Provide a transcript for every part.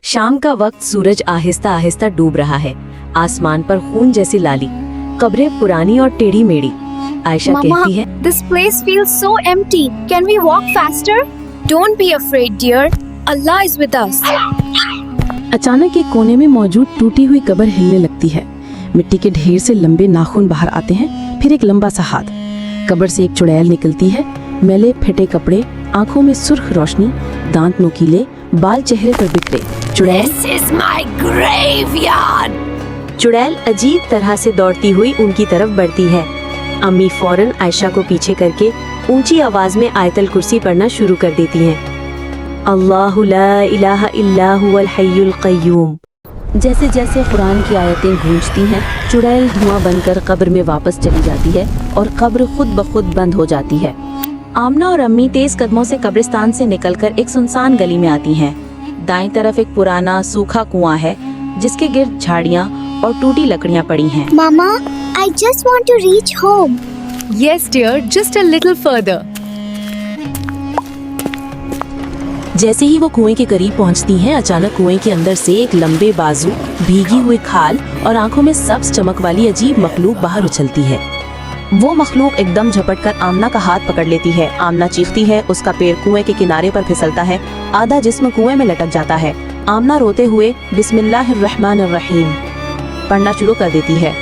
शाम का वक्त सूरज आहिस्ता आहिस्ता डूब रहा है। आसमान पर खून जैसी लाली, कब्रें पुरानी और टेढ़ी मेढ़ी। आयशा कहती है, This place feels so empty. Can we walk faster? Don't be afraid, dear. Allah is with us. अचानक एक कोने में मौजूद टूटी हुई कब्र हिलने लगती है। मिट्टी के ढेर से लंबे नाखून बाहर आते हैं, फिर एक लंबा सा हाथ। कब्र से एक चुड़ैल निकलती है, मैले फटे कपड़े, आंखों में सुर्ख रोशनी, दांत नोकीले, बाल चेहरे पर बिखरे। चुड़ैल This is my graveyard. चुड़ैल अजीब तरह से दौड़ती हुई उनकी तरफ बढ़ती है। अम्मी फौरन आयशा को पीछे करके ऊंची आवाज में आयतल कुर्सी पढ़ना शुरू कर देती हैं। अल्लाहु ला इलाहा इल्ला हुवल हय्युल क़य्यूम। जैसे जैसे कुरान की आयतें गूंजती हैं, चुड़ैल धुआं बनकर कब्र में वापस चली जाती है और कब्र खुद ब खुद बंद हो जाती है। आमना और अम्मी तेज कदमों से कब्रिस्तान से निकलकर एक सुनसान गली में आती हैं। दाईं तरफ एक पुराना सूखा कुआं है, जिसके गिर्द झाड़ियां और टूटी लकड़ियां पड़ी हैं। Mama, I just want to reach home. Yes, dear. Just a little further. जैसे ही वो कुएं के करीब पहुंचती हैं, अचानक कुएं के अंदर से एक लंबे बाजू, भीगी हुई खाल और आंखों में सब्ज चमक वाली अजीब मखलूक बाहर उछलती है। वो मखलूक एकदम झपटकर आमना का हाथ पकड़ लेती है। आमना चीखती है, उसका पैर कुएं के किनारे पर फिसलता है, आधा जिस्म कुएं में लटक जाता है। आमना रोते हुए बिस्मिल्लाहिर्रहमानिर्रहीम पढ़ना शुरू कर देती है।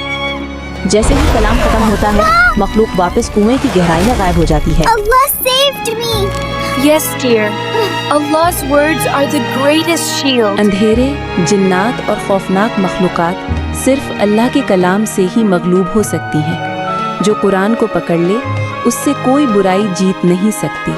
जैसे ही कलाम खत्म होता है, मखलूक वापस कुएं की गहराई में गायब हो जाती है। Allah saved me. Yes, dear. Allah's words are the greatest shield. अंधेरे, जिन्नात और खौफनाक मखलूकात सिर्फ अल्लाह के कलाम से ही मगलूब हो सकती हैं। जो कुरान को पकड़ ले, उससे कोई बुराई जीत नहीं सकती।